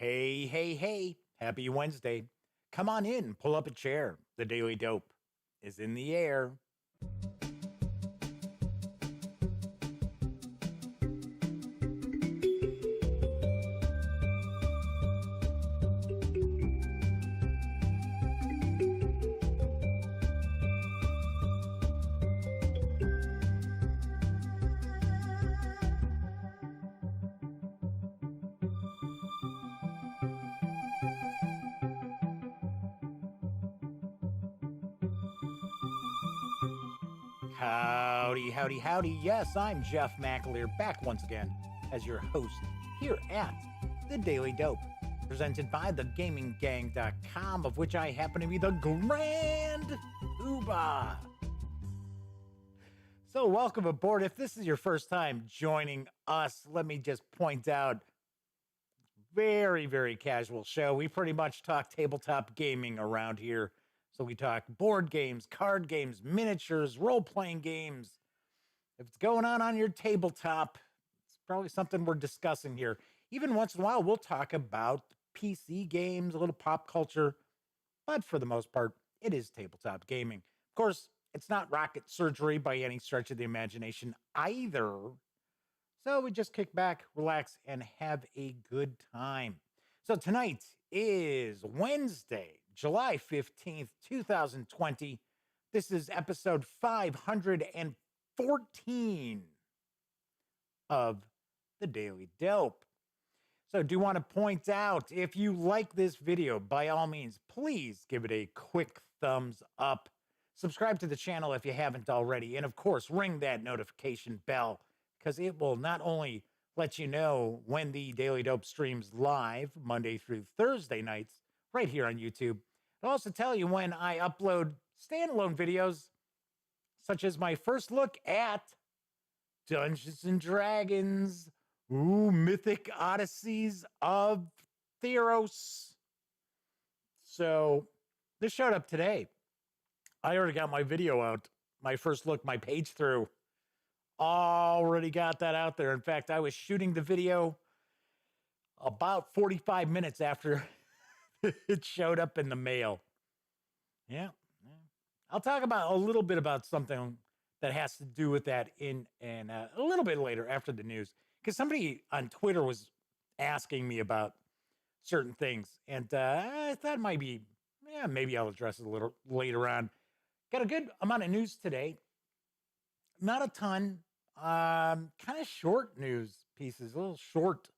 Hey, hey, hey. Happy Wednesday. Come on in, pull up a chair. The Daily Dope is in the air. Howdy, howdy, howdy. Yes, I'm Jeff McAleer, back once again as your host here at The Daily Dope, presented by thegaminggang.com, of which I happen to be the grand Uba. So welcome aboard. If this is your first time joining us, let me just point out, very, very casual show. We pretty much talk tabletop gaming around here. So we talk board games, card games, miniatures, role-playing games. If it's going on your tabletop, it's probably something we're discussing here. Even once in a while, we'll talk about PC games, a little pop culture. But for the most part, it is tabletop gaming. Of course, it's not rocket surgery by any stretch of the imagination either. So we just kick back, relax, and have a good time. So tonight is Wednesday, July 15th, 2020. This is episode 514 of The Daily Dope. So do want to point out, if you like this video, by all means, please give it a quick thumbs up. Subscribe to the channel if you haven't already. And of course, ring that notification bell, because it will not only let you know when the Daily Dope streams live Monday through Thursday nights right here on YouTube. It'll also tell you when I upload standalone videos, such as my first look at Dungeons and Dragons, Mythic Odysseys of Theros. So this showed up today. I already got my video out, my first look, my page through. Already got that out there. In fact, I was shooting the video about 45 minutes after it showed up in the mail. Yeah. I'll talk about a little bit about something that has to do with that in a little bit later after the news, because somebody on Twitter was asking me about certain things, and I thought maybe I'll address it a little later on. Got a good amount of news today. Not a ton. Kind of short news pieces, a little short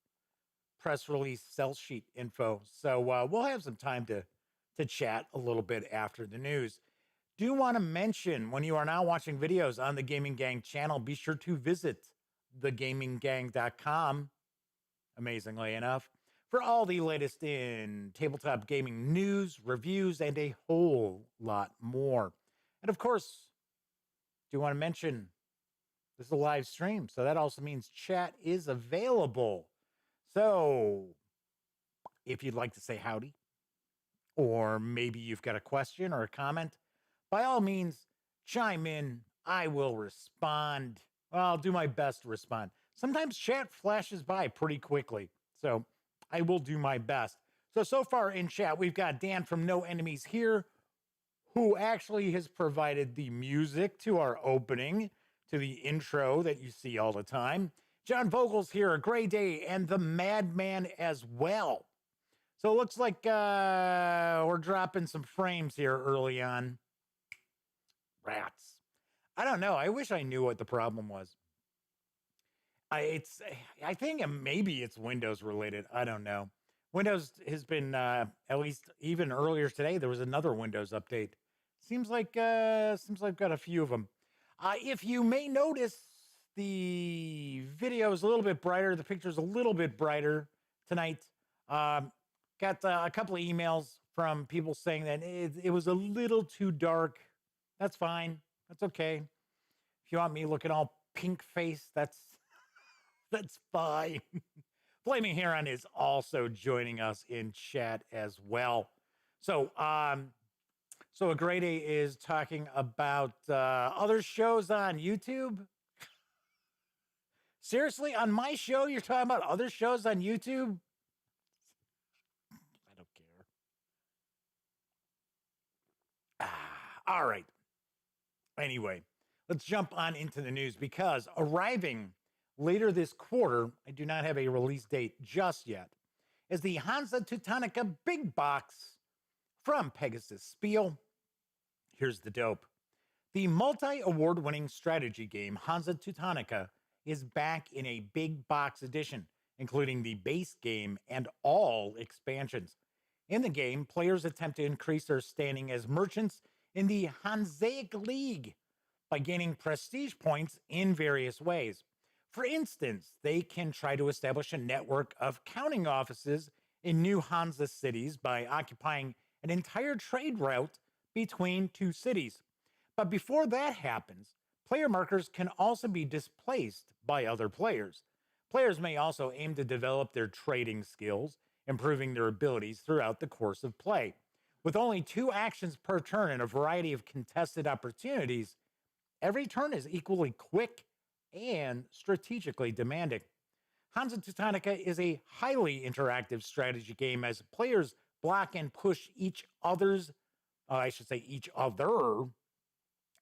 press release, sell sheet info. So we'll have some time to chat a little bit after the news. Do want to mention, when you are now watching videos on the Gaming Gang channel, be sure to visit thegaminggang.com, amazingly enough, for all the latest in tabletop gaming news, reviews, and a whole lot more. And of course, do want to mention, this is a live stream, so that also means chat is available. So if you'd like to say howdy, or maybe you've got a question or a comment, by all means, chime in. I will respond. Well, I'll do my best to respond. Sometimes chat flashes by pretty quickly, so I will do my best. So far in chat, we've got Dan from No Enemies Here, who actually has provided the music to our opening, to the intro that you see all the time. John Vogel's here, A Gray Day, and the Madman as well. So it looks like we're dropping some frames here early on. Rats. I don't know. I wish I knew what the problem was. I think maybe it's Windows related. I don't know. Windows has been, at least even earlier today, there was another Windows update. Seems like I've got a few of them. If you may notice, the video is a little bit brighter. The picture's a little bit brighter tonight. Got a couple of emails from people saying that it was a little too dark. That's fine. That's okay. If you want me looking all pink face, that's fine. Flaming Heron is also joining us in chat as well. So A Great Day is talking about other shows on YouTube. Seriously, on my show, you're talking about other shows on YouTube? All right. Anyway, let's jump on into the news because arriving later this quarter, I do not have a release date just yet, is the Hansa Teutonica Big Box from Pegasus Spiele. Here's the dope. The multi-award winning strategy game Hansa Teutonica is back in a big box edition, including the base game and all expansions. In the game, players attempt to increase their standing as merchants in the Hanseatic League by gaining prestige points in various ways. For instance, they can try to establish a network of counting offices in new Hansa cities by occupying an entire trade route between two cities. But before that happens, player markers can also be displaced by other players. Players may also aim to develop their trading skills, improving their abilities throughout the course of play. With only 2 actions per turn and a variety of contested opportunities, every turn is equally quick and strategically demanding. Hansa Teutonica is a highly interactive strategy game as players block and push each other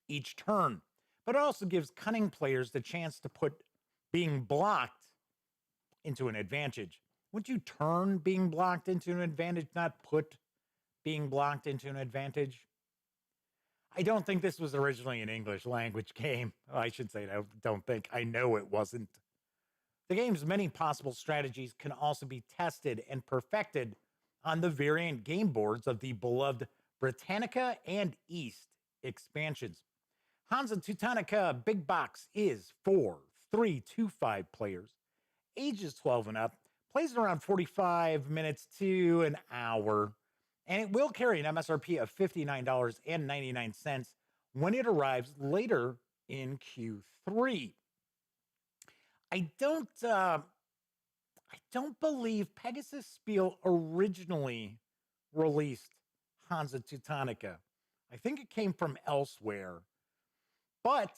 each turn, but it also gives cunning players the chance to put being blocked into an advantage. Would you turn being blocked into an advantage, not put being blocked into an advantage? I don't think this was originally an English language game. I should say, I don't think. I know it wasn't. The game's many possible strategies can also be tested and perfected on the variant game boards of the beloved Britannica and East expansions. Hansa Teutonica Big Box is for 3 to 5 players, ages 12 and up, plays around 45 minutes to an hour, and it will carry an MSRP of $59.99 when it arrives later in Q3. I don't believe Pegasus Spiele originally released Hansa Teutonica. I think it came from elsewhere. But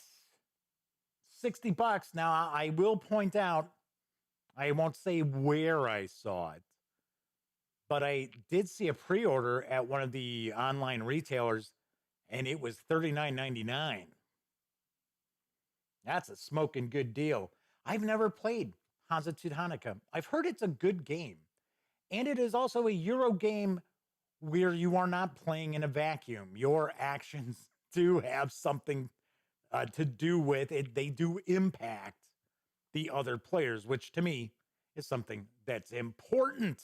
$60 now, I will point out, I won't say where I saw it, but I did see a pre-order at one of the online retailers, and it was $39.99. That's a smoking good deal. I've never played Hansa Teutonica. I've heard it's a good game, and it is also a Euro game where you are not playing in a vacuum. Your actions do have something to do with it. They do impact the other players, which to me is something that's important.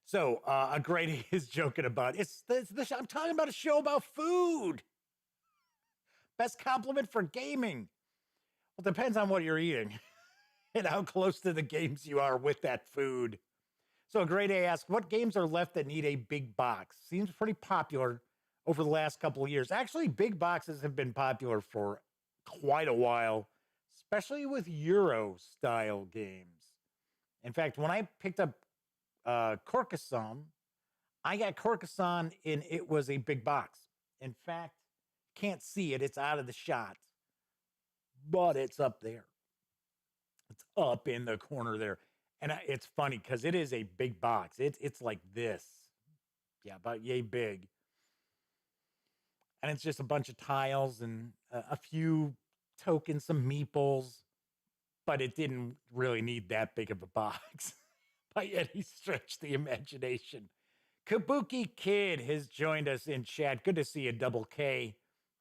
So a Grady is joking about I'm talking about a show about food. Best compliment for gaming. Well, it depends on what you're eating and how close to the games you are with that food. So Grade A asks, what games are left that need a big box? Seems pretty popular over the last couple of years. Actually, big boxes have been popular for quite a while, especially with Euro-style games. In fact, when I picked up Carcassonne, I got Carcassonne and it was a big box. In fact, can't see it. It's out of the shot, but it's up there. It's up in the corner there. And it's funny because it is a big box. It's like this. Yeah, about yay big. And it's just a bunch of tiles and a few tokens, some meeples. But it didn't really need that big of a box by any stretch of the imagination. Kabuki Kid has joined us in chat. Good to see you, Double K.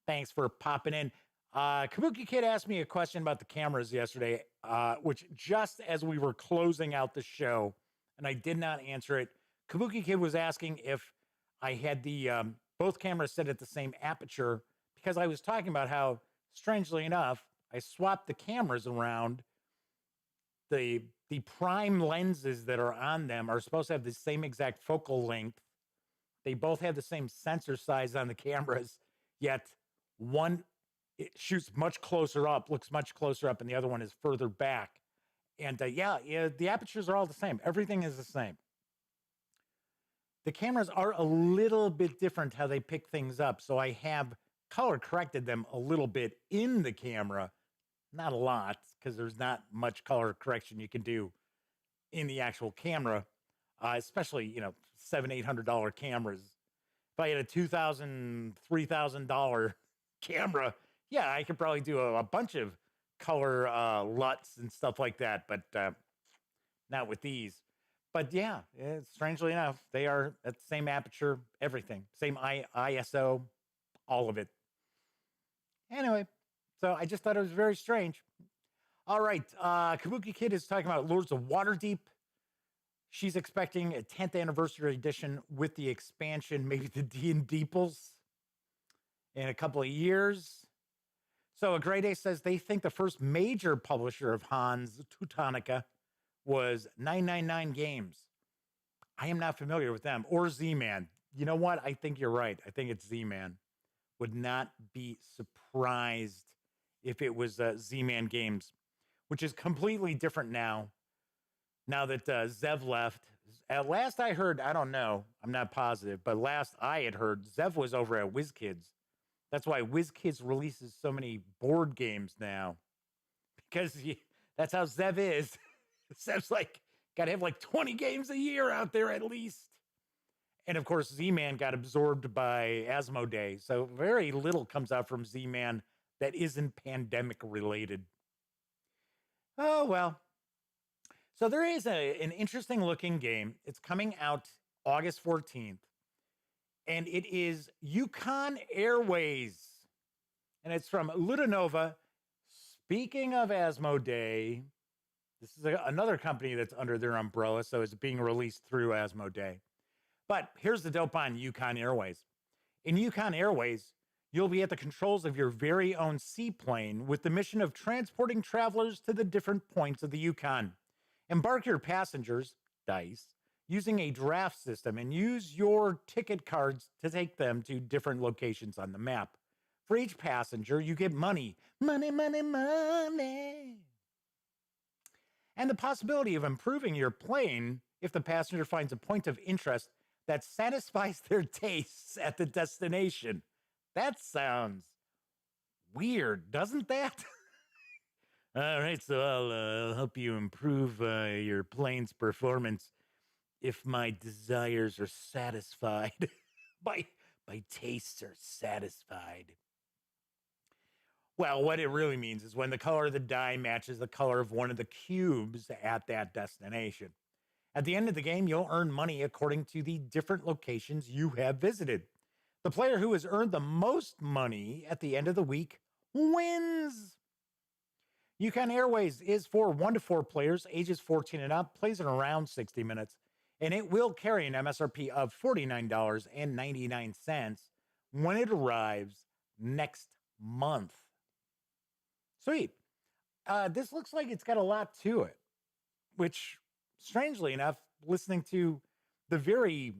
Thanks for popping in. Kabuki Kid asked me a question about the cameras yesterday, which just as we were closing out the show, and I did not answer it. Kabuki Kid was asking if I had the both cameras set at the same aperture, because I was talking about how, strangely enough, I swapped the cameras around. The prime lenses that are on them are supposed to have the same exact focal length. They both have the same sensor size on the cameras, yet one it shoots much closer up, looks much closer up, and the other one is further back. And yeah, the apertures are all the same. Everything is the same. The cameras are a little bit different how they pick things up. So I have color corrected them a little bit in the camera. Not a lot, because there's not much color correction you can do in the actual camera, especially, $700-800 cameras. if I had a $2,000, $3,000 camera, yeah, I could probably do a bunch of color LUTs and stuff like that, but not with these. But yeah, strangely enough, they are at the same aperture, everything, same ISO, all of it. Anyway, so I just thought it was very strange. All right, Kabuki Kid is talking about Lords of Waterdeep. She's expecting a 10th anniversary edition with the expansion, maybe the D&Deeples in a couple of years. So a Grade A says they think the first major publisher of Hans Teutonica was 999 Games. I am not familiar with them, or Z-Man. You know what? I think you're right. I think it's Z-Man. Would not be surprised if it was Z-Man Games, which is completely different now that Zev left. At last I heard, I don't know, I'm not positive, but last I had heard, Zev was over at WizKids. That's why WizKids releases so many board games now, because that's how Zev is. Zev's like, got to have like 20 games a year out there at least. And of course, Z-Man got absorbed by Asmodee, so very little comes out from Z-Man that isn't pandemic related. Oh, well. So there is an interesting looking game. It's coming out August 14th, and it is Yukon Airways, and it's from Ludonova. Speaking of Asmodee, this is another company that's under their umbrella, so it's being released through Asmodee. But here's the dope on Yukon Airways. In Yukon Airways, you'll be at the controls of your very own seaplane with the mission of transporting travelers to the different points of the Yukon. Embark your passengers, dice, using a draft system and use your ticket cards to take them to different locations on the map. For each passenger, you get money. Money, money, money. And the possibility of improving your plane if the passenger finds a point of interest that satisfies their tastes at the destination. That sounds weird, doesn't that? All right, so I'll help you improve your plane's performance if my desires are satisfied. my tastes are satisfied. Well, what it really means is when the color of the die matches the color of one of the cubes at that destination. At the end of the game, you'll earn money according to the different locations you have visited. The player who has earned the most money at the end of the week wins. Yukon Airways is for 1 to 4 players, ages 14 and up, plays in around 60 minutes, and it will carry an MSRP of $49.99 when it arrives next month. Sweet. This looks like it's got a lot to it, which, strangely enough, listening to the very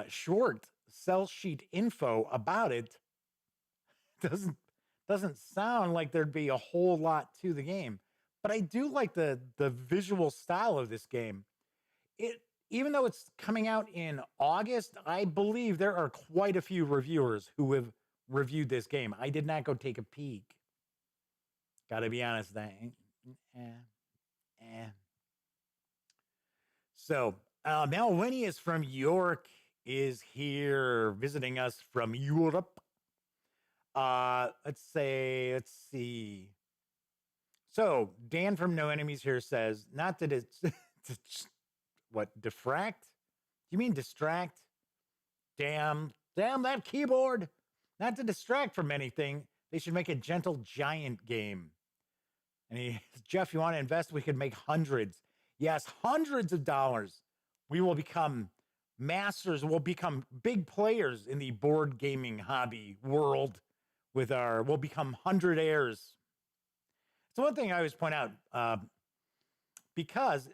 short sell sheet info about it, doesn't sound like there'd be a whole lot to the game. But I do like the visual style of this game. Even though it's coming out in August, I believe there are quite a few reviewers who have reviewed this game. I did not go take a peek. Gotta be honest. So Mel Winnie is from York, is here visiting us from Europe. Let's see. So Dan from No Enemies here says, not that it's what, diffract? You mean distract? Damn that keyboard. Not to distract from anything. They should make a gentle giant game. And Jeff, you want to invest? We could make hundreds. Yes, hundreds of dollars. We will become masters. We'll become big players in the board gaming hobby world. We'll become 100-aires. So one thing I always point out, because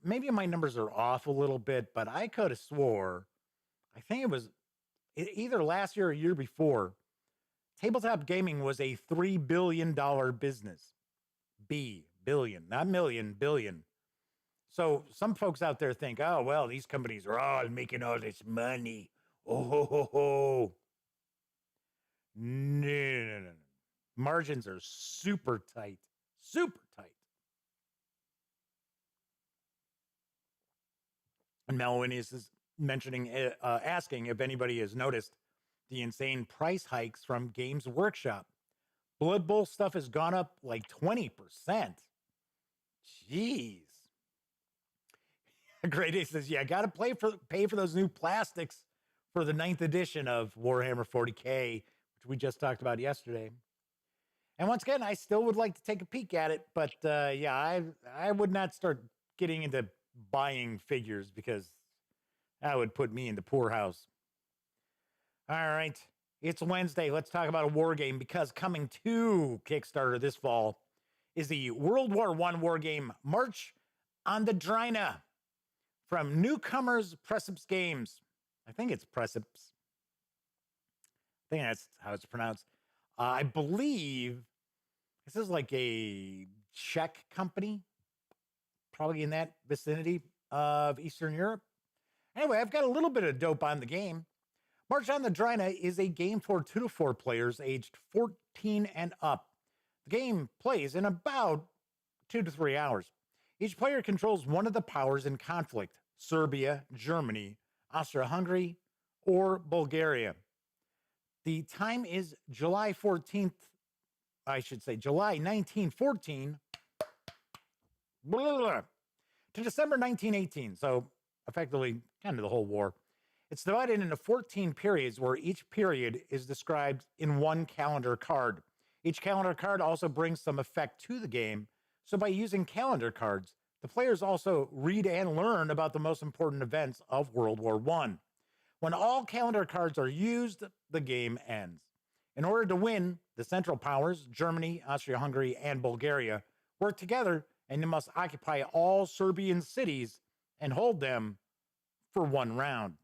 maybe my numbers are off a little bit, but I could have swore, I think it was either last year or year before, tabletop gaming was a $3 billion business. Billion, not million, billion. So some folks out there think, oh, well, these companies are all making all this money. Oh, ho, ho, ho. No. Margins are super tight. Super tight. And Mel Winnie says, asking if anybody has noticed the insane price hikes from Games Workshop. Blood Bowl stuff has gone up like 20%. Jeez. Great Day says, yeah, got to pay for those new plastics for the 9th edition of Warhammer 40K, which we just talked about yesterday. And once again, I still would like to take a peek at it, but yeah, I would not start getting into buying figures because that would put me in the poorhouse. All right, it's Wednesday. Let's talk about a war game, because coming to Kickstarter this fall is the World War I war game March on the Drina from newcomers Princeps Games. I think it's Princeps. I think that's how it's pronounced. I believe this is like a Czech company, probably in that vicinity of Eastern Europe. Anyway, I've got a little bit of dope on the game. March on the Drina is a game for 2 to 4 players aged 14 and up. The game plays in about 2 to 3 hours. Each player controls one of the powers in conflict: Serbia, Germany, Austria-Hungary, or Bulgaria. The time is July 1914, to December 1918. So effectively kind of the whole war. It's divided into 14 periods, where each period is described in one calendar card. Each calendar card also brings some effect to the game. So by using calendar cards, the players also read and learn about the most important events of World War I. When all calendar cards are used, the game ends. In order to win, the Central Powers, Germany, Austria-Hungary, and Bulgaria, work together, and you must occupy all Serbian cities and hold them for one round.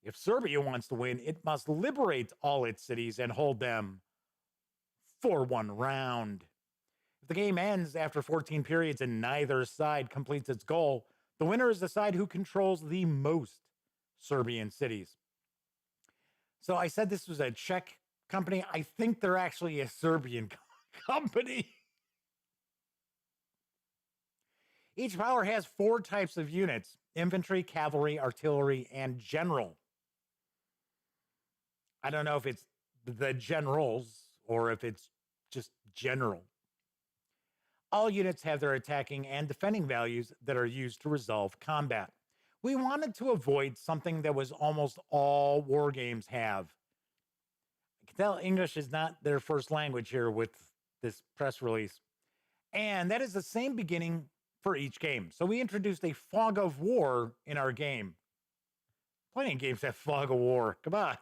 If Serbia wants to win, it must liberate all its cities and hold them for one round. If the game ends after 14 periods and neither side completes its goal, the winner is the side who controls the most Serbian cities. So I said this was a Czech company. I think they're actually a Serbian company. Each power has 4 types of units: infantry, cavalry, artillery, and general. I don't know if it's the generals or if it's just general. All units have their attacking and defending values that are used to resolve combat. We wanted to avoid something that was almost all war games have. I can tell English is not their first language here with this press release. And that is the same beginning for each game. So we introduced a fog of war in our game. Plenty of games have fog of war. Come on.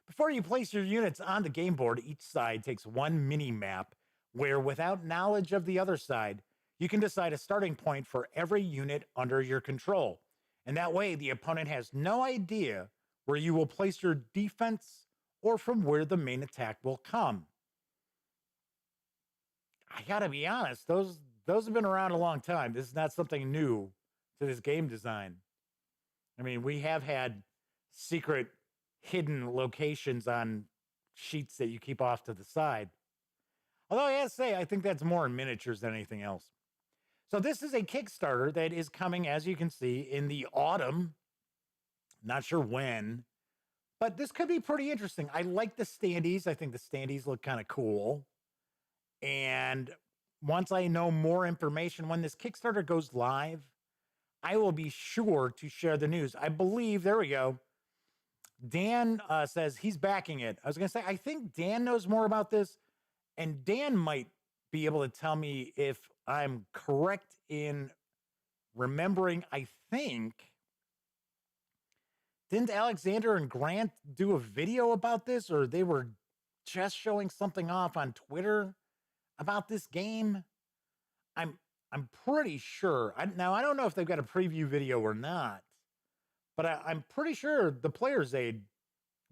Before you place your units on the game board, each side takes one mini map where, without knowledge of the other side, you can decide a starting point for every unit under your control. And that way, the opponent has no idea where you will place your defense or from where the main attack will come. I gotta be honest, those have been around a long time. This is not something new to this game design. I mean, we have had secret hidden locations on sheets that you keep off to the side. Although I have to say, I think that's more in miniatures than anything else. So this is a Kickstarter that is coming, as you can see, in the autumn. Not sure when, but this could be pretty interesting. I like the standees. I think the standees look kind of cool. And once I know more information, when this Kickstarter goes live, I will be sure to share the news. I believe, there we go. Dan says he's backing it. I was going to say, I think Dan knows more about this, and Dan might be able to tell me if I'm correct in remembering. I think, didn't Alexander and Grant do a video about this, or they were just showing something off on Twitter about this game? I'm pretty sure. Now, I don't know if they've got a preview video or not, but I'm pretty sure the Player's Aid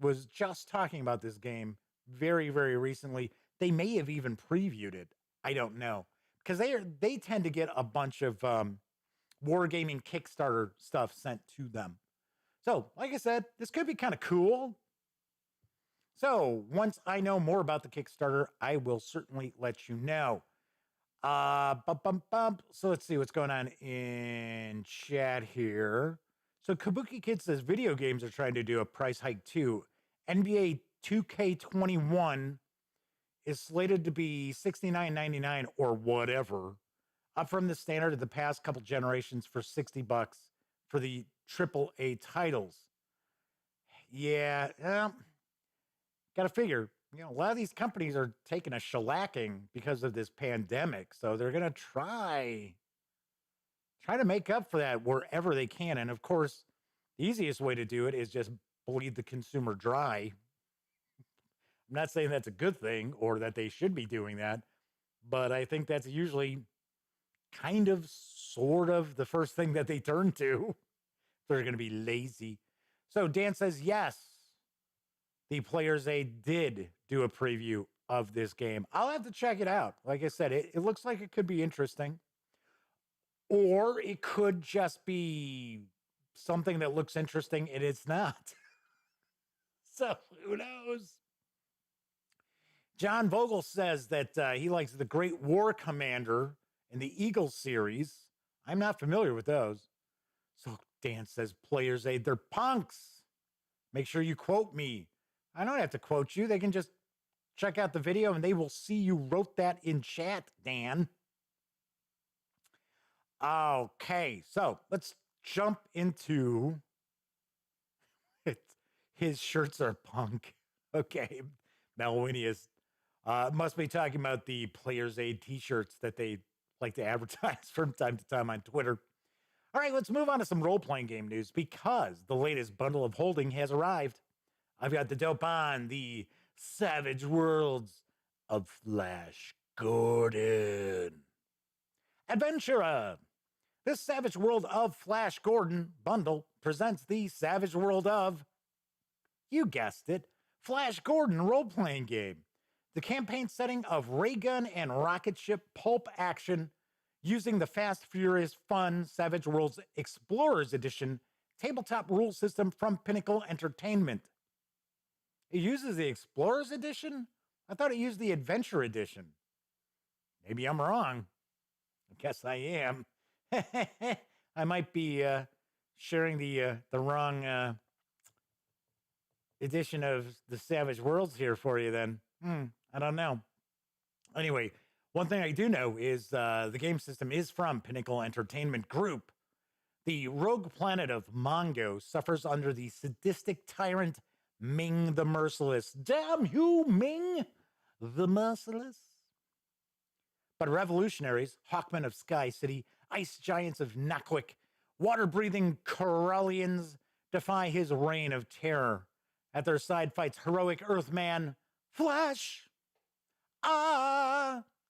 was just talking about this game very, very recently. They may have even previewed it. I don't know, because they tend to get a bunch of wargaming Kickstarter stuff sent to them. So, like I said, this could be kind of cool. So, once I know more about the Kickstarter, I will certainly let you know. So let's see what's going on in chat here. So Kabuki Kid says video games are trying to do a price hike too. NBA 2K21 is slated to be $69.99 or whatever, up from the standard of the past couple generations for $60 for the AAA titles. Yeah, got to figure, a lot of these companies are taking a shellacking because of this pandemic, so they're going to try to make up for that wherever they can. And of course, the easiest way to do it is just bleed the consumer dry. I'm not saying that's a good thing or that they should be doing that, but I think that's usually kind of sort of the first thing that they turn to. They're going to be lazy. So Dan says, yes, the Player's Aid did do a preview of this game. I'll have to check it out. Like I said, it looks like it could be interesting. Or it could just be something that looks interesting and it's not. So who knows? John Vogel says that he likes the Great War Commander and the Eagle series. I'm not familiar with those. So Dan says, Player's Aid, they're punks. Make sure you quote me. I don't have to quote you. They can just check out the video and they will see you wrote that in chat, Dan. Okay, so let's jump into it. His shirts are punk. Okay, Malwinius must be talking about the Player's Aid t-shirts that they like to advertise from time to time on Twitter. All right, let's move on to some role-playing game news because the latest bundle of holding has arrived. I've got the dope on the Savage Worlds of Flash Gordon. Adventura! This Savage World of Flash Gordon bundle presents the Savage World of, you guessed it, Flash Gordon role-playing game. The campaign setting of ray gun and rocket ship pulp action using the Fast, Furious, Fun Savage Worlds Explorers Edition tabletop rule system from Pinnacle Entertainment. It uses the Explorers Edition? I thought it used the Adventure Edition. Maybe I'm wrong. I guess I am. I might be sharing the wrong edition of the Savage Worlds here for you then. I don't know. Anyway, one thing I do know is the game system is from Pinnacle Entertainment Group. The rogue planet of Mongo suffers under the sadistic tyrant Ming the Merciless. Damn you, Ming the Merciless. But revolutionaries, Hawkmen of Sky City, ice giants of Nakwick, water-breathing Corellians defy his reign of terror. At their side fights heroic Earthman Flash.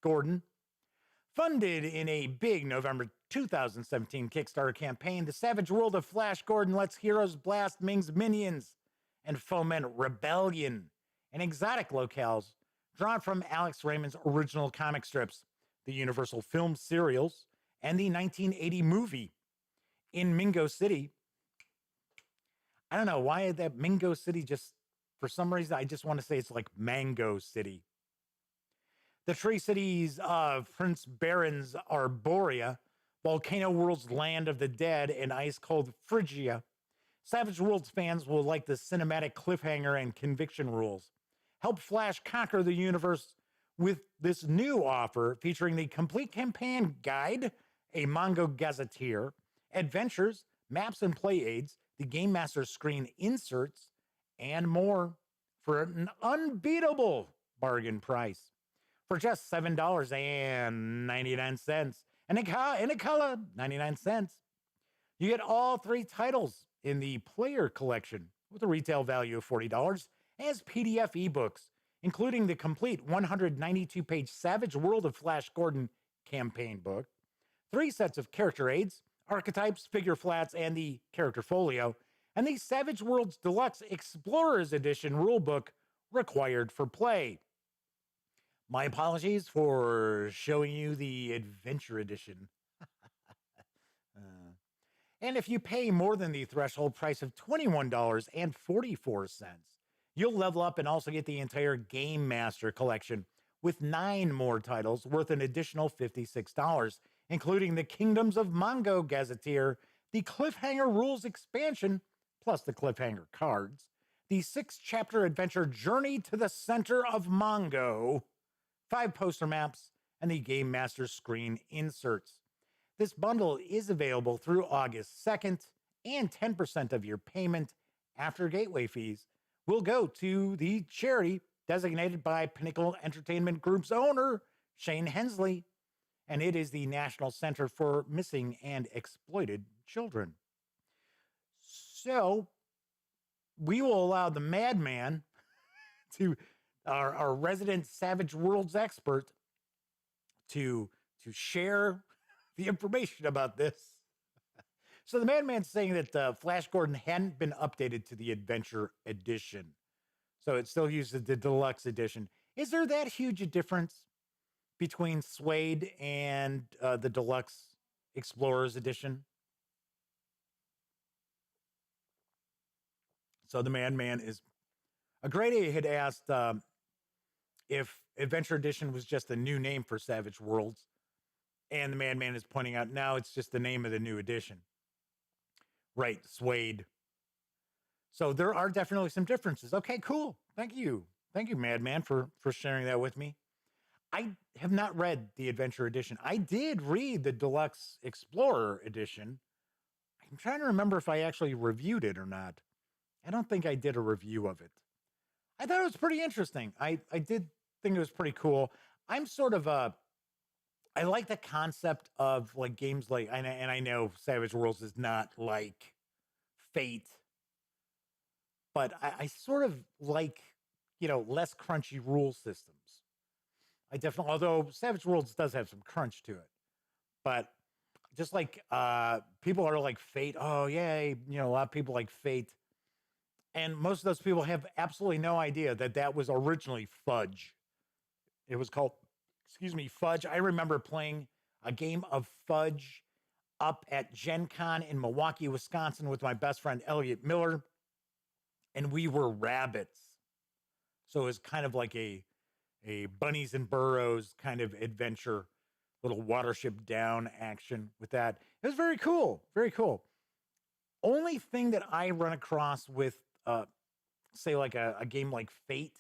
Gordon. Funded in a big November 2017 Kickstarter campaign, the Savage World of Flash Gordon lets heroes blast Ming's minions and foment rebellion in exotic locales drawn from Alex Raymond's original comic strips, the Universal film serials, and the 1980 movie. In Mingo City, I don't know why that Mingo City just, for some reason, I just want to say it's like Mango City. The tree cities of Prince Baron's Arborea, Volcano World's Land of the Dead, and ice-cold Phrygia. Savage Worlds fans will like the cinematic cliffhanger and conviction rules. Help Flash conquer the universe with this new offer featuring the complete campaign guide, a Mongo Gazetteer, adventures, maps and play aids, the Game Master screen inserts, and more for an unbeatable bargain price. For just $7.99 and a color, 99 cents. You get all three titles in the player collection with a retail value of $40 as PDF ebooks, including the complete 192-page Savage World of Flash Gordon campaign book, 3 sets of character aids, archetypes, figure flats, and the character folio, and the Savage Worlds Deluxe Explorers Edition rulebook required for play. My apologies for showing you the Adventure Edition. And if you pay more than the threshold price of $21.44, you'll level up and also get the entire Game Master collection with 9 more titles worth an additional $56, including the Kingdoms of Mongo Gazetteer, the Cliffhanger Rules expansion, plus the Cliffhanger cards, the 6-chapter adventure Journey to the Center of Mongo, 5 poster maps, and the Game Master screen inserts. This bundle is available through August 2nd, and 10% of your payment after gateway fees will go to the charity designated by Pinnacle Entertainment Group's owner, Shane Hensley, and it is the National Center for Missing and Exploited Children. So we will allow the madman to our resident Savage Worlds expert to share the information about this. So the madman's saying that Flash Gordon hadn't been updated to the Adventure Edition. So it still uses the Deluxe Edition. Is there that huge a difference between Suede and the Deluxe Explorers Edition? So the madman is... A Grade A had asked if Adventure Edition was just a new name for Savage Worlds. And the madman is pointing out, now it's just the name of the new edition. Right, Suede. So there are definitely some differences. Okay, cool. Thank you. Thank you, madman, for sharing that with me. I have not read the Adventure Edition. I did read the Deluxe Explorer Edition. I'm trying to remember if I actually reviewed it or not. I don't think I did a review of it. I thought it was pretty interesting. I did think it was pretty cool. I'm sort of I like the concept of like games like, and I know Savage Worlds is not like Fate, but I sort of like, less crunchy rule systems. I definitely, although Savage Worlds does have some crunch to it, but just like people are like Fate. Oh, yay. A lot of people like Fate. And most of those people have absolutely no idea that was originally Fudge. It was called, Fudge. I remember playing a game of Fudge up at Gen Con in Milwaukee, Wisconsin with my best friend, Elliot Miller. And we were rabbits. So it was kind of like a bunnies and burrows kind of adventure, little Watership Down action with that. It was very cool. Very cool. Only thing that I run across with, say, like a game like Fate.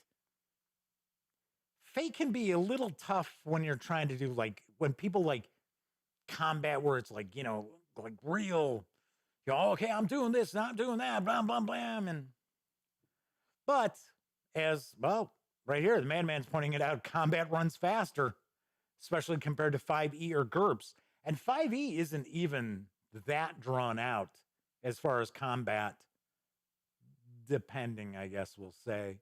Fate can be a little tough when you're trying to do, like, when people like combat where it's like, like real, okay, I'm doing this, not doing that, blam, blam, blam. But as well, right here, the madman's pointing it out, combat runs faster, especially compared to 5e or GURPS. And 5e isn't even that drawn out as far as combat, depending, I guess we'll say.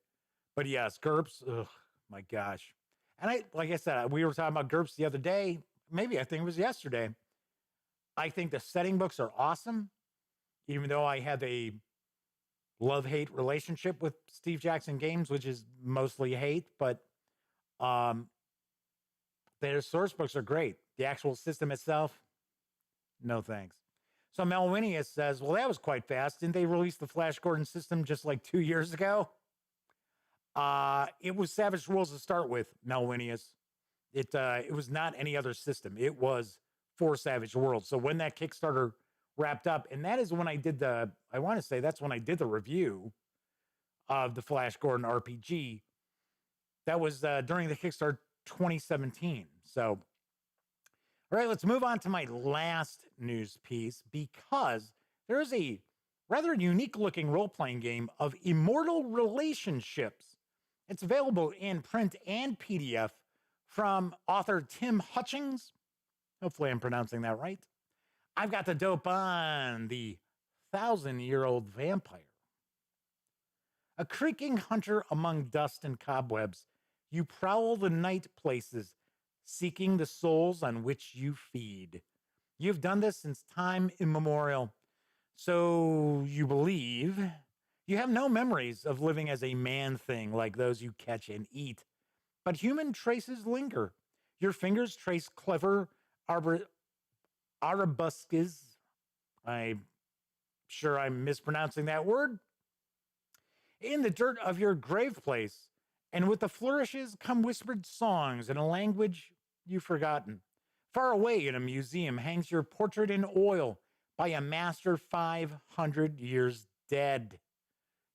But yes, GURPS, my gosh. And like I said, we were talking about GURPS the other day. Maybe I think it was yesterday. I think the setting books are awesome, even though I have a love-hate relationship with Steve Jackson Games, which is mostly hate, but their source books are great. The actual system itself, no thanks. So Melwinius says, well, that was quite fast. Didn't they release the Flash Gordon system just like 2 years ago? It was Savage Worlds to start with, Melwinius. It was not any other system. It was for Savage Worlds. So when that Kickstarter wrapped up, and that is when I did I want to say that's when I did the review of the Flash Gordon RPG. That was during the Kickstarter 2017. So, all right, let's move on to my last news piece, because there is a rather unique looking role-playing game of Immortal Relationships. It's available in print and PDF from author Tim Hutchings. Hopefully I'm pronouncing that right. I've got the dope on the 1,000-year-old vampire. A creaking hunter among dust and cobwebs, you prowl the night places, seeking the souls on which you feed. You've done this since time immemorial. So you believe. You have no memories of living as a man-thing like those you catch and eat. But human traces linger. Your fingers trace clever arabusques. I'm sure I'm mispronouncing that word. In the dirt of your grave place, and with the flourishes come whispered songs in a language you've forgotten. Far away in a museum hangs your portrait in oil, by a master 500 years dead.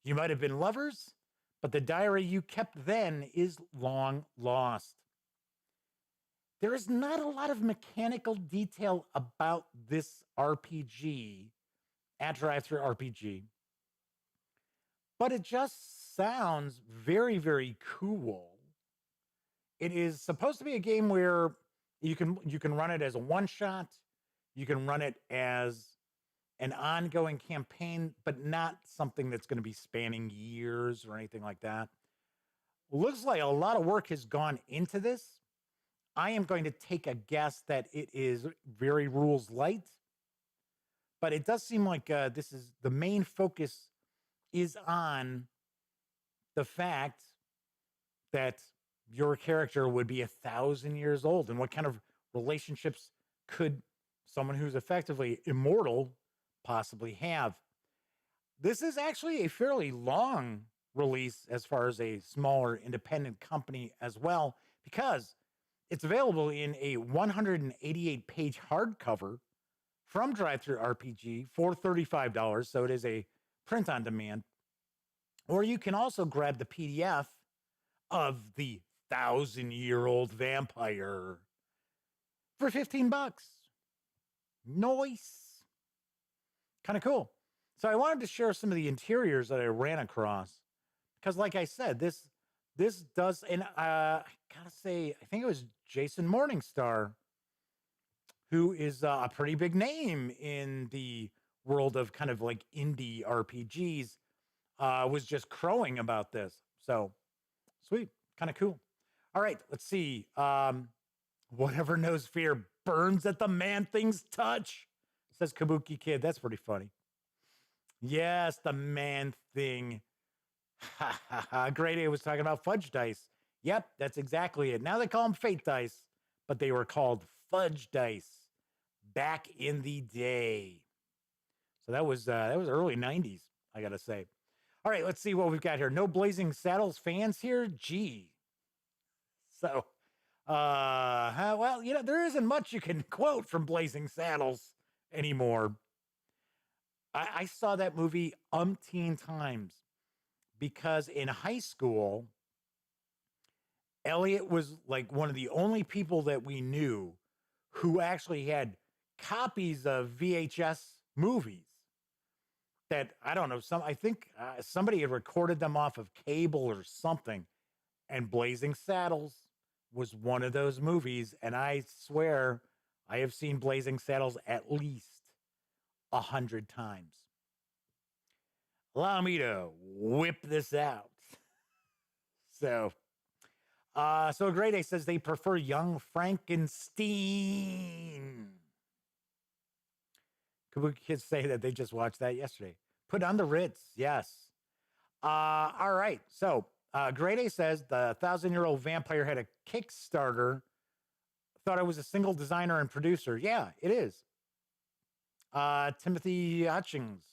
You might have been lovers, but the diary you kept then is long lost. There is not a lot of mechanical detail about this RPG at Drive-Thru RPG, but it just sounds very, very cool. It is supposed to be a game where you can run it as a one shot, you can run it as an ongoing campaign, but not something that's going to be spanning years or anything like that. Looks like a lot of work has gone into this. I am going to take a guess that it is very rules light, but it does seem like this is the main focus is on the fact that your character would be 1,000 years old, and what kind of relationships could someone who's effectively immortal possibly have. This is actually a fairly long release as far as a smaller independent company as well, because it's available in a 188 page hardcover from Drive-Thru RPG for $35. So it is a print on demand. Or you can also grab the PDF of the 1,000-year-old vampire for $15. Nice. Kind of cool. So I wanted to share some of the interiors that I ran across because, like I said, this does, and I gotta say, I think it was Jason Morningstar, who is a pretty big name in the world of kind of like indie RPGs, was just crowing about this. So sweet, kind of cool. All right, let's see. Whatever knows fear burns at the man things touch, says Kabuki Kid. That's pretty funny. Yes, the man thing. Ha ha ha. Grade A was talking about fudge dice. Yep, that's exactly it. Now they call them fate dice, but they were called fudge dice back in the day. So that was early 90s, I gotta say. All right, let's see what we've got here. No Blazing Saddles fans here. Gee. So well, you know, there isn't much you can quote from Blazing Saddles anymore. I saw that movie umpteen times because in high school, Elliot was like one of the only people that we knew who actually had copies of VHS movies that I don't know. I think somebody had recorded them off of cable or something, and Blazing Saddles was one of those movies. And I swear I have seen Blazing Saddles at least 100 times. Allow me to whip this out. So Grade A says they prefer Young Frankenstein. Kabuki Kids say that they just watched that yesterday. Put on the Ritz, yes. All right, so Grade A says the 1,000-year-old vampire had a Kickstarter. Thought it was a single designer and producer. Yeah, it is. Timothy Hutchings.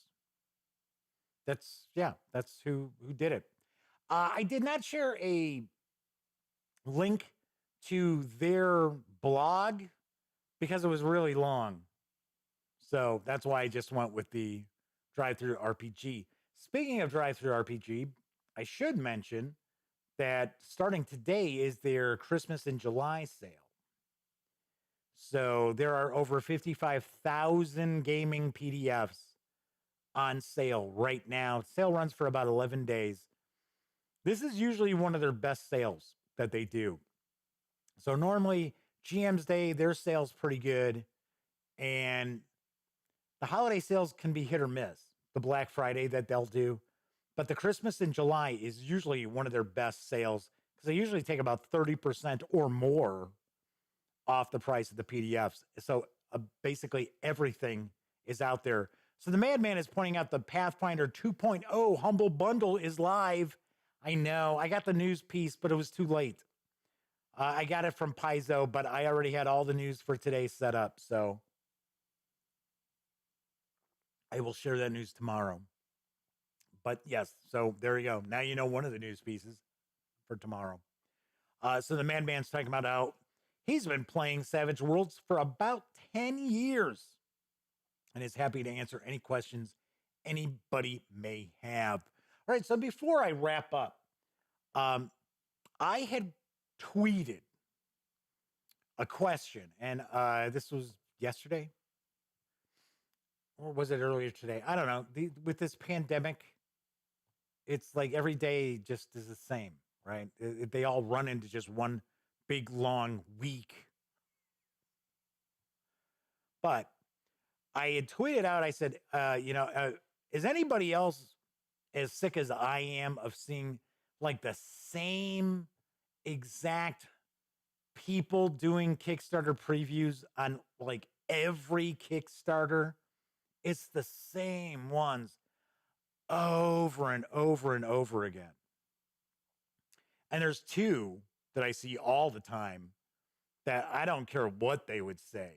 That's who did it. I did not share a link to their blog because it was really long. So that's why I just went with the Drive-Thru RPG. Speaking of Drive-Thru RPG, I should mention that starting today is their Christmas in July sale. So there are over 55,000 gaming PDFs on sale right now. Sale runs for about 11 days. This is usually one of their best sales that they do. So normally GM's Day, their sale's pretty good. And the holiday sales can be hit or miss. The Black Friday that they'll do. But the Christmas in July is usually one of their best sales because they usually take about 30% or more off the price of the PDFs. So basically everything is out there. So the Madman is pointing out the Pathfinder 2.0 Humble Bundle is live. I know. I got the news piece, but it was too late. I got it from Paizo, but I already had all the news for today set up. So I will share that news tomorrow. But yes, so there you go. Now you know one of the news pieces for tomorrow. So the Madman's talking about how he's been playing Savage Worlds for about 10 years. and is happy to answer any questions anybody may have. All right, so before I wrap up, I had tweeted a question, and this was yesterday, or was it earlier today? I don't know. With this pandemic, it's like every day just is the same, right? They all run into just one big long week. But I had tweeted out, I said, is anybody else as sick as I am of seeing like the same exact people doing Kickstarter previews on like every Kickstarter? It's the same ones over and over and over again. And there's two that I see all the time that I don't care what they would say.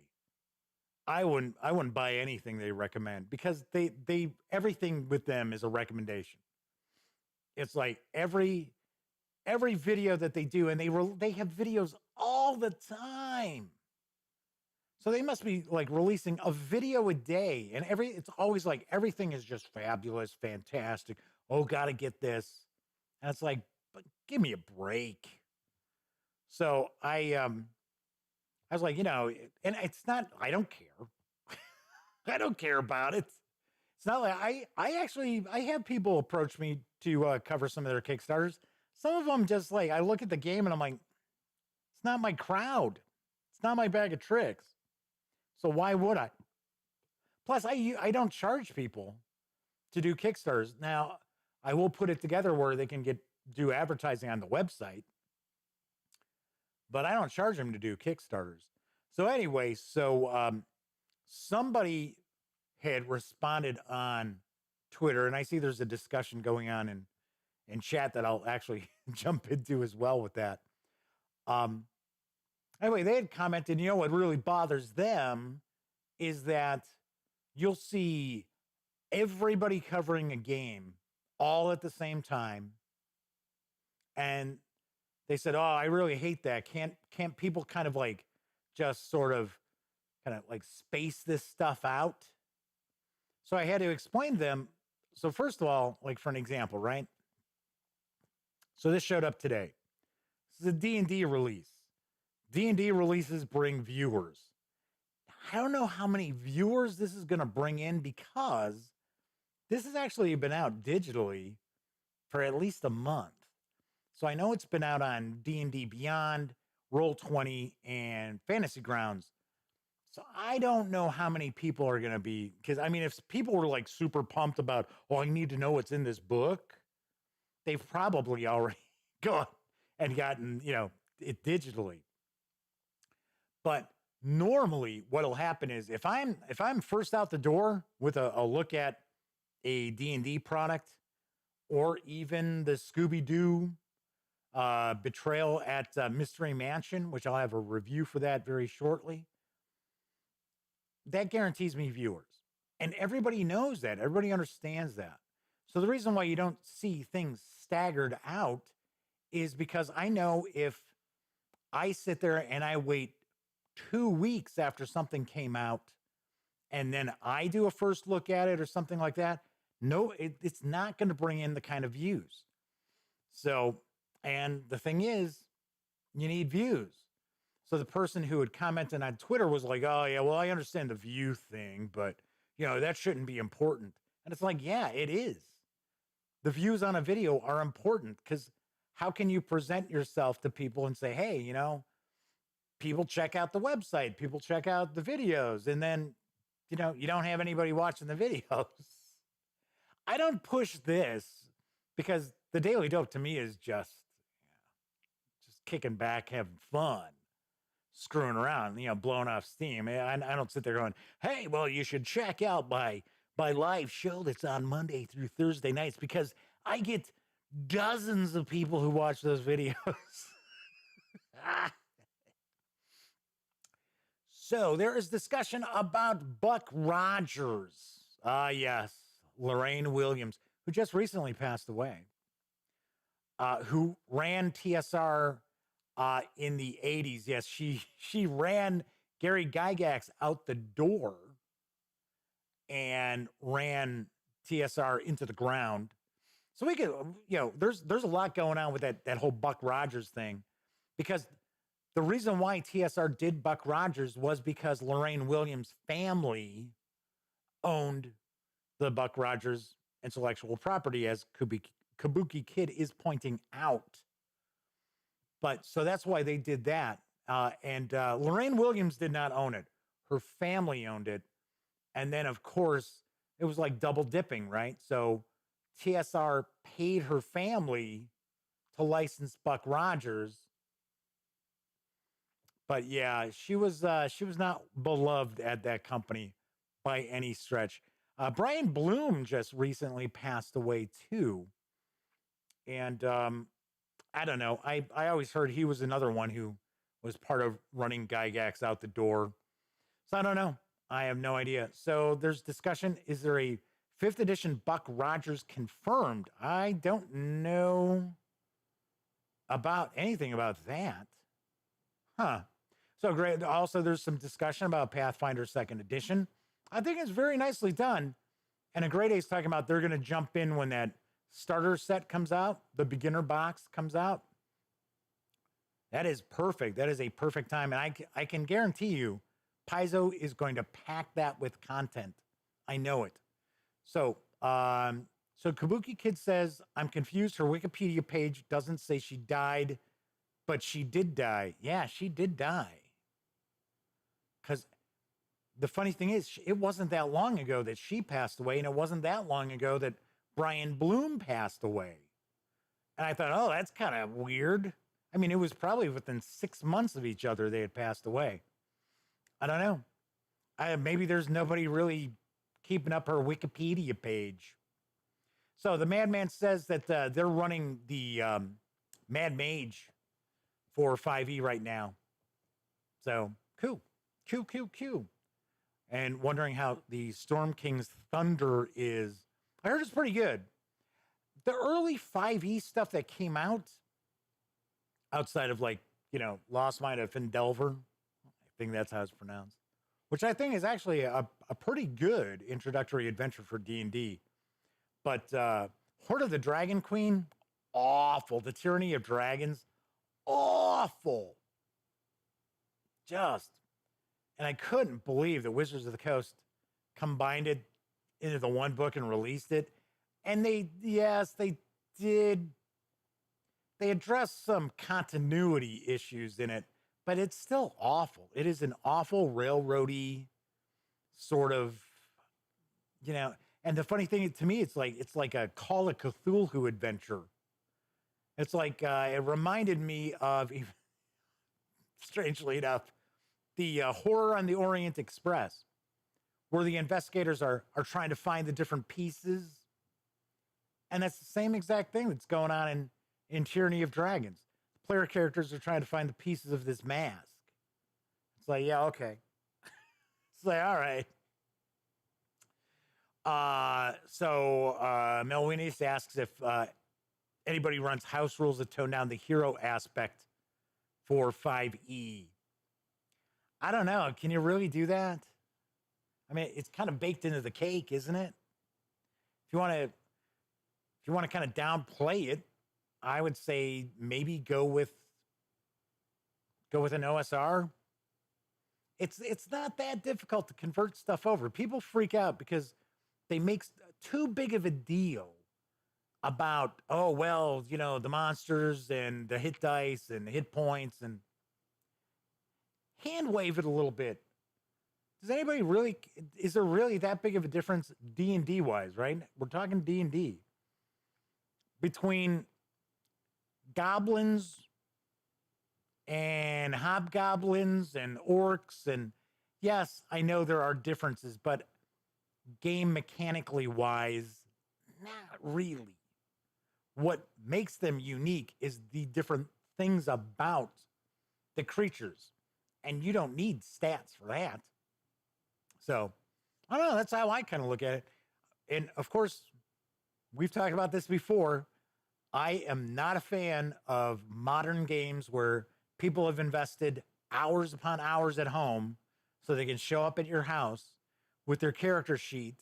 I wouldn't buy anything they recommend because they everything with them is a recommendation. It's like every video that they do, and they have videos all the time. So they must be like releasing a video a day, and it's always like everything is just fabulous, fantastic. Oh, gotta get this. And it's like, but give me a break. So I was like, and it's not, I don't care. I don't care about it. It's not like I have people approach me to cover some of their Kickstarters. Some of them just like, I look at the game and I'm like, it's not my crowd. It's not my bag of tricks. So why would I? Plus, I don't charge people to do Kickstarters. Now, I will put it together where they can do advertising on the website, but I don't charge them to do Kickstarters. So anyway, somebody had responded on Twitter, and I see there's a discussion going on in chat that I'll actually jump into as well with that. Anyway, they had commented, what really bothers them is that you'll see everybody covering a game all at the same time. And they said, oh, I really hate that. Can't people kind of like just sort of kind of like space this stuff out? So I had to explain to them. So first of all, like for an example, right? So this showed up today. This is a D&D release. D&D releases bring viewers. I don't know how many viewers this is going to bring in because this has actually been out digitally for at least a month. So I know it's been out on D&D Beyond, Roll20, and Fantasy Grounds. So I don't know how many people are going to be, because I mean, if people were like super pumped about, oh, I need to know what's in this book, they've probably already gone and gotten, it digitally. But normally what'll happen is if I'm first out the door with a look at a D&D product, or even the Scooby-Doo Betrayal at Mystery Mansion, which I'll have a review for that very shortly, that guarantees me viewers. And everybody knows that. Everybody understands that. So the reason why you don't see things staggered out is because I know if I sit there and I wait 2 weeks after something came out and then I do a first look at it or something like that, no, it's not going to bring in the kind of views. So, and the thing is, you need views. So the person who had commented on Twitter was like, oh, yeah, well, I understand the view thing, but, that shouldn't be important. And it's like, yeah, it is. The views on a video are important because how can you present yourself to people and say, hey, people check out the website, people check out the videos, and then, you don't have anybody watching the videos. I don't push this because the Daily Dope to me is just kicking back, having fun, screwing around, blowing off steam. I don't sit there going, hey, well, you should check out my live show that's on Monday through Thursday nights, because I get dozens of people who watch those videos. So there is discussion about Buck Rogers. Yes, Lorraine Williams, who just recently passed away, who ran TSR in the 80s. Yes, she ran Gary Gygax out the door. and ran TSR into the ground. So we could, there's a lot going on with that whole Buck Rogers thing, because the reason why TSR did Buck Rogers was because Lorraine Williams' family owned the Buck Rogers intellectual property, as Kabuki Kid is pointing out. But so that's why they did that. And Lorraine Williams did not own it. Her family owned it. And then, of course, it was like double dipping, right? So TSR paid her family to license Buck Rogers. But yeah, she was not beloved at that company by any stretch. Brian Bloom just recently passed away too. And I don't know. I always heard he was another one who was part of running Gygax out the door. So I don't know. I have no idea. So there's discussion. Is there a 5th edition Buck Rogers confirmed? I don't know about anything about that. Huh. So great. Also, there's some discussion about Pathfinder 2nd edition. I think it's very nicely done. And a Great Ace talking about they're going to jump in when that starter set comes out, the beginner box comes out. That is perfect. That is a perfect time. And I can guarantee you, Paizo is going to pack that with content. I know it. So, so Kabuki Kid says, I'm confused. Her Wikipedia page doesn't say she died, but she did die. Yeah, she did die. Because the funny thing is, it wasn't that long ago that she passed away, and it wasn't that long ago that Brian Bloom passed away. And I thought, oh, that's kind of weird. I mean, it was probably within 6 months of each other they had passed away. I don't know. Maybe there's nobody really keeping up her Wikipedia page. So the Madman says that they're running the Mad Mage for 5e right now. So, cool. And wondering how the Storm King's Thunder is. I heard it's pretty good. The early 5e stuff that came out, outside of Lost Mine of Findelver, I think that's how it's pronounced, which I think is actually a pretty good introductory adventure for D&D. But Horde of the Dragon Queen, awful. The Tyranny of Dragons, awful. And I couldn't believe that Wizards of the Coast combined it into the one book and released it. And they did. They addressed some continuity issues in it, but it's still awful. It is an awful railroady sort of, and the funny thing to me, it's like a Call of Cthulhu adventure. It's like, it reminded me of, strangely enough, the Horror on the Orient Express, where the investigators are trying to find the different pieces. And that's the same exact thing that's going on in Tyranny of Dragons. The player characters are trying to find the pieces of this mask. It's like, yeah, okay. It's like, all right. So Melwinis asks if anybody runs house rules that tone down the hero aspect for 5e. I don't know. Can you really do that? I mean, it's kind of baked into the cake, isn't it? If you want to kind of downplay it, I would say maybe go with an OSR. It's not that difficult to convert stuff over. People freak out because they make too big of a deal about, oh, well, the monsters and the hit dice and the hit points, and hand wave it a little bit. Is there really that big of a difference D&D wise, right? We're talking D&D. Between goblins and hobgoblins and orcs, and yes, I know there are differences, but game mechanically wise, not really. What makes them unique is the different things about the creatures, and you don't need stats for that. So, I don't know, that's how I kind of look at it. And of course, we've talked about this before. I am not a fan of modern games where people have invested hours upon hours at home so they can show up at your house with their character sheet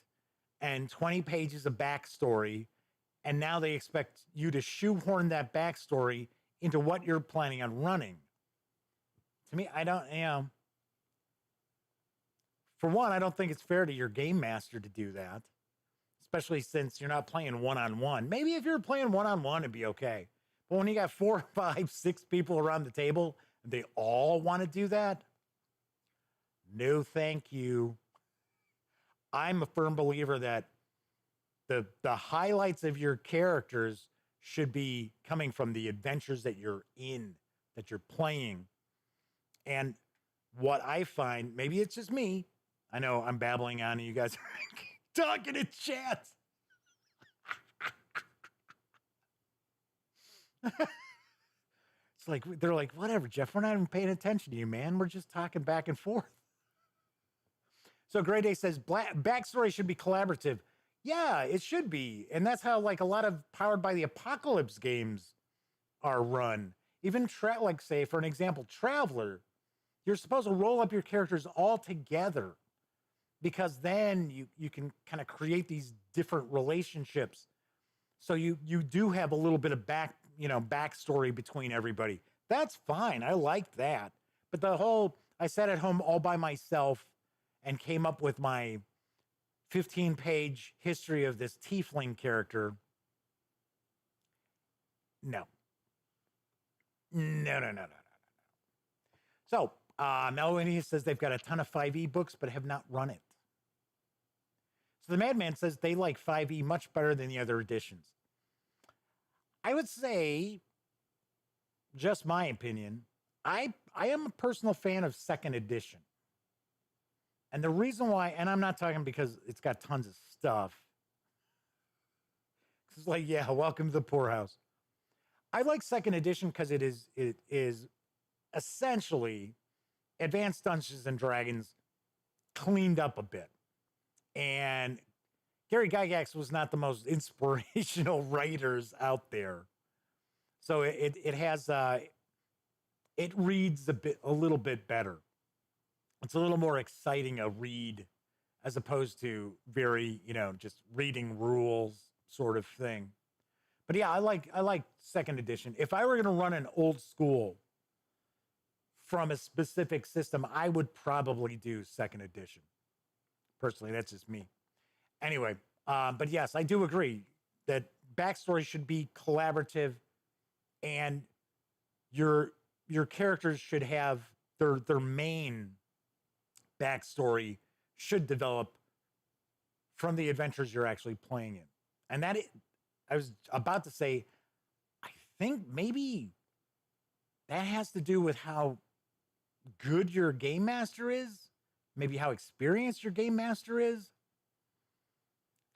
and 20 pages of backstory, and now they expect you to shoehorn that backstory into what you're planning on running. To me, I don't, for one, I don't think it's fair to your game master to do that, especially since you're not playing one-on-one. Maybe if you're playing one-on-one, it'd be okay. But when you got 4, 5, 6 people around the table, and they all want to do that, no thank you. I'm a firm believer that the highlights of your characters should be coming from the adventures that you're in, that you're playing. And what I find, maybe it's just me, I know I'm babbling on and you guys are talking in chat. It's like, they're like, whatever, Jeff, we're not even paying attention to you, man. We're just talking back and forth. So Gray Day says, backstory should be collaborative. Yeah, it should be. And that's how like a lot of Powered by the Apocalypse games are run. Even like say, for an example, Traveler, you're supposed to roll up your characters all together because then you can kind of create these different relationships. So you do have a little bit of backstory between everybody. That's fine. I like that. But the whole, I sat at home all by myself and came up with my 15-page history of this tiefling character. No. No. So, Melanie says they've got a ton of 5e books, but have not run it. So the Madman says they like 5e much better than the other editions. I would say, just my opinion, I am a personal fan of 2nd edition. And the reason why, and I'm not talking because it's got tons of stuff. It's like, yeah, welcome to the poorhouse. I like 2nd edition because it is essentially Advanced Dungeons and Dragons cleaned up a bit. And Gary Gygax was not the most inspirational writers out there. So it has it reads a little bit better. It's a little more exciting a read as opposed to very, just reading rules sort of thing. But yeah, I like 2nd edition. If I were going to run an old school from a specific system, I would probably do 2nd edition. Personally, that's just me. Anyway, but yes, I do agree that backstory should be collaborative, and your characters should have their main backstory should develop from the adventures you're actually playing in. And I was about to say, I think maybe that has to do with how good your game master is, maybe how experienced your game master is,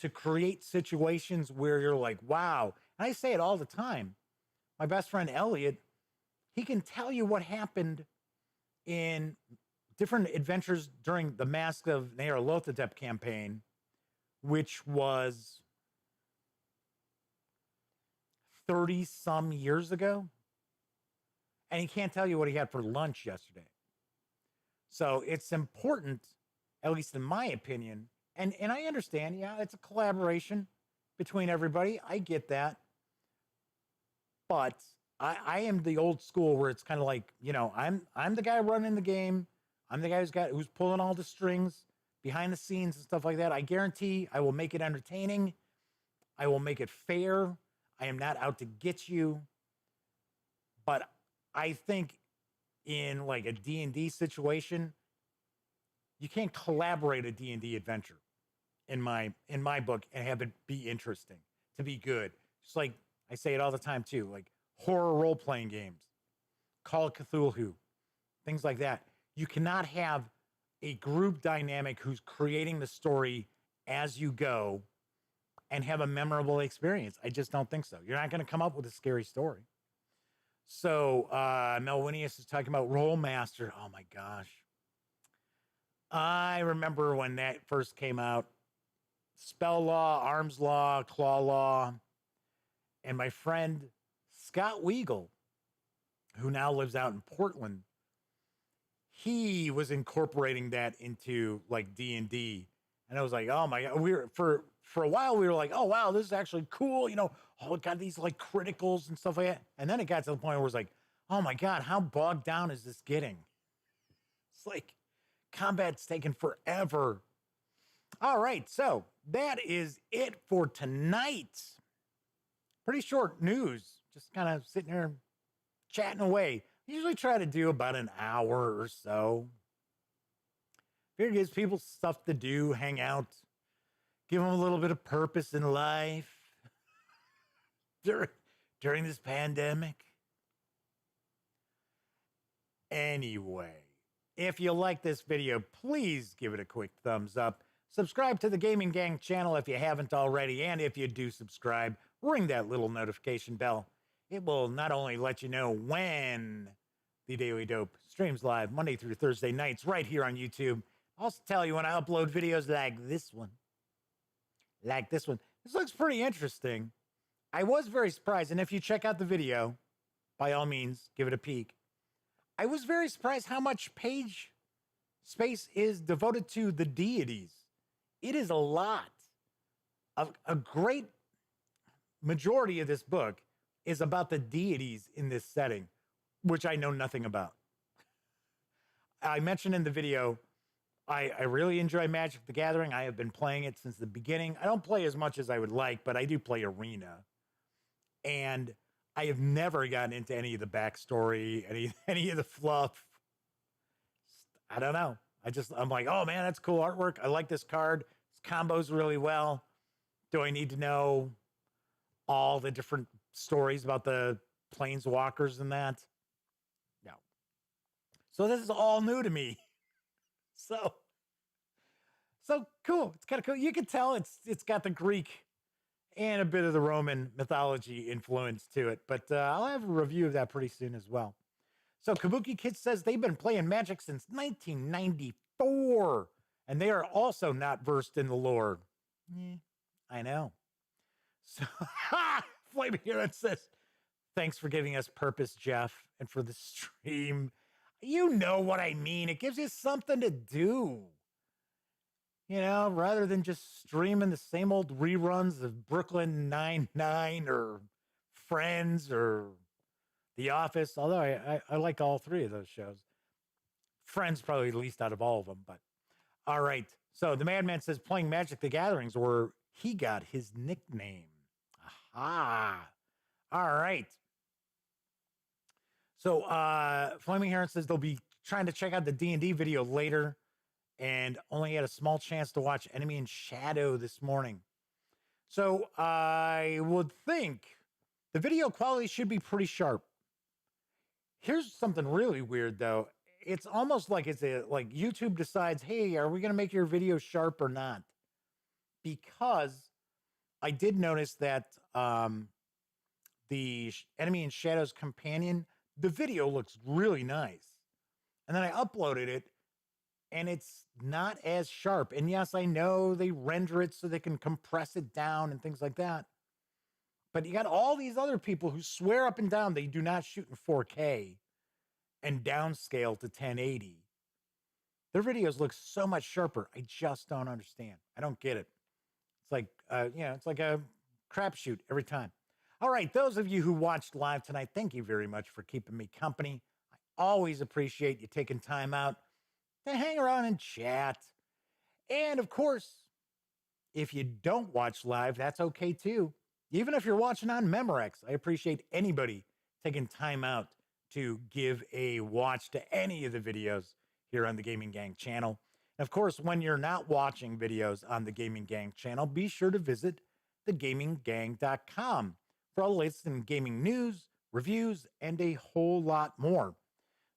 to create situations where you're like, wow. And I say it all the time. My best friend Elliot, he can tell you what happened in different adventures during the Mask of Nyarlathotep campaign, which was 30 some years ago. And he can't tell you what he had for lunch yesterday. So it's important, at least in my opinion, and I understand, yeah, it's a collaboration between everybody. I get that. But I am the old school where it's kind of like, I'm the guy running the game. I'm the guy who's pulling all the strings behind the scenes and stuff like that. I guarantee I will make it entertaining. I will make it fair. I am not out to get you. But I think in like a D&D situation, you can't collaborate a D&D adventure in my book and have it be interesting, to be good. Just like I say it all the time too, like horror role-playing games, Call of Cthulhu, things like that. You cannot have a group dynamic who's creating the story as you go and have a memorable experience. I just don't think so. You're not going to come up with a scary story. So Melwinius is talking about Rollmaster. Oh my gosh. I remember when that first came out. Spell Law, Arms Law, Claw Law. And my friend Scott Weigel, who now lives out in Portland, he was incorporating that into like D&D. And I was like, oh my God, we were for a while, we were like, oh wow, this is actually cool. Oh, it got these like criticals and stuff like that. And then it got to the point where it was like, oh my God, how bogged down is this getting? It's like combat's taking forever. All right, so that is it for tonight. Pretty short news, just kind of sitting here chatting away. Usually try to do about an hour or so. It gives people stuff to do, hang out, give them a little bit of purpose in life during this pandemic. Anyway, if you like this video, please give it a quick thumbs up. Subscribe to the Gaming Gang channel if you haven't already, and if you do subscribe, ring that little notification bell. It will not only let you know when the Daily Dope streams live Monday through Thursday nights right here on YouTube. I'll also tell you when I upload videos like this one. Like this one. This looks pretty interesting. I was very surprised, and if you check out the video, by all means, give it a peek. I was very surprised how much page space is devoted to the deities. It is a lot. A great majority of this book is about the deities in this setting, which I know nothing about. I mentioned in the video, I really enjoy Magic the Gathering. I have been playing it since the beginning. I don't play as much as I would like, but I do play Arena. And I have never gotten into any of the backstory, any of the fluff. I don't know. I'm like, oh man, that's cool artwork. I like this card. This combos really well. Do I need to know all the different stories about the planeswalkers and that? No. So this is all new to me. So cool. It's kind of cool. You can tell it's got the Greek and a bit of the Roman mythology influence to it, but I'll have a review of that pretty soon as well. So Kabuki Kid says they've been playing Magic since 1994, and they are also not versed in the lore. I know. So Flaming Hero says, thanks for giving us purpose, Jeff, and for the stream. You know what I mean. It gives you something to do. Rather than just streaming the same old reruns of Brooklyn Nine-Nine or Friends or The Office, although I like all three of those shows. Friends probably the least out of all of them, but all right. So the Madman says playing Magic the Gatherings where he got his nickname. Aha. All right. So Flaming Heron says they'll be trying to check out the D&D video later and only had a small chance to watch Enemy in Shadow this morning. So I would think the video quality should be pretty sharp. Here's something really weird, though. It's almost like like YouTube decides, hey, are we going to make your video sharp or not? Because I did notice that the Enemy in Shadow's companion, the video looks really nice. And then I uploaded it, and it's not as sharp. And yes, I know they render it so they can compress it down and things like that. But you got all these other people who swear up and down they do not shoot in 4K and downscale to 1080. Their videos look so much sharper. I just don't understand. I don't get it. It's like, it's like a crapshoot every time. All right, those of you who watched live tonight, thank you very much for keeping me company. I always appreciate you taking time out to hang around and chat. And of course, if you don't watch live, that's okay too. Even if you're watching on Memorex, I appreciate anybody taking time out to give a watch to any of the videos here on the Gaming Gang channel. And of course, when you're not watching videos on the Gaming Gang channel, be sure to visit thegaminggang.com for all the latest in gaming news, reviews, and a whole lot more.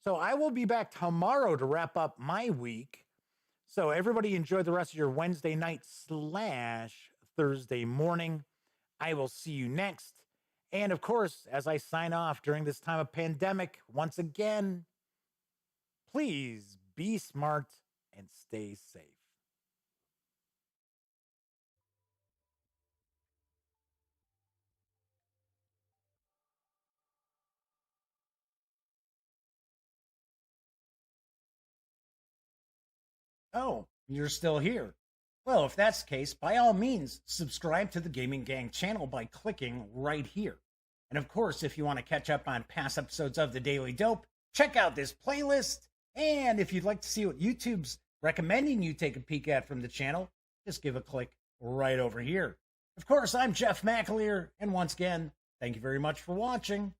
So I will be back tomorrow to wrap up my week. So everybody enjoy the rest of your Wednesday night / Thursday morning. I will see you next. And of course, as I sign off during this time of pandemic, once again, please be smart and stay safe. Oh, you're still here. Well, if that's the case, by all means, subscribe to the Gaming Gang channel by clicking right here. And of course, if you want to catch up on past episodes of The Daily Dope, check out this playlist. And if you'd like to see what YouTube's recommending you take a peek at from the channel, just give a click right over here. Of course, I'm Jeff McAleer, and once again, thank you very much for watching.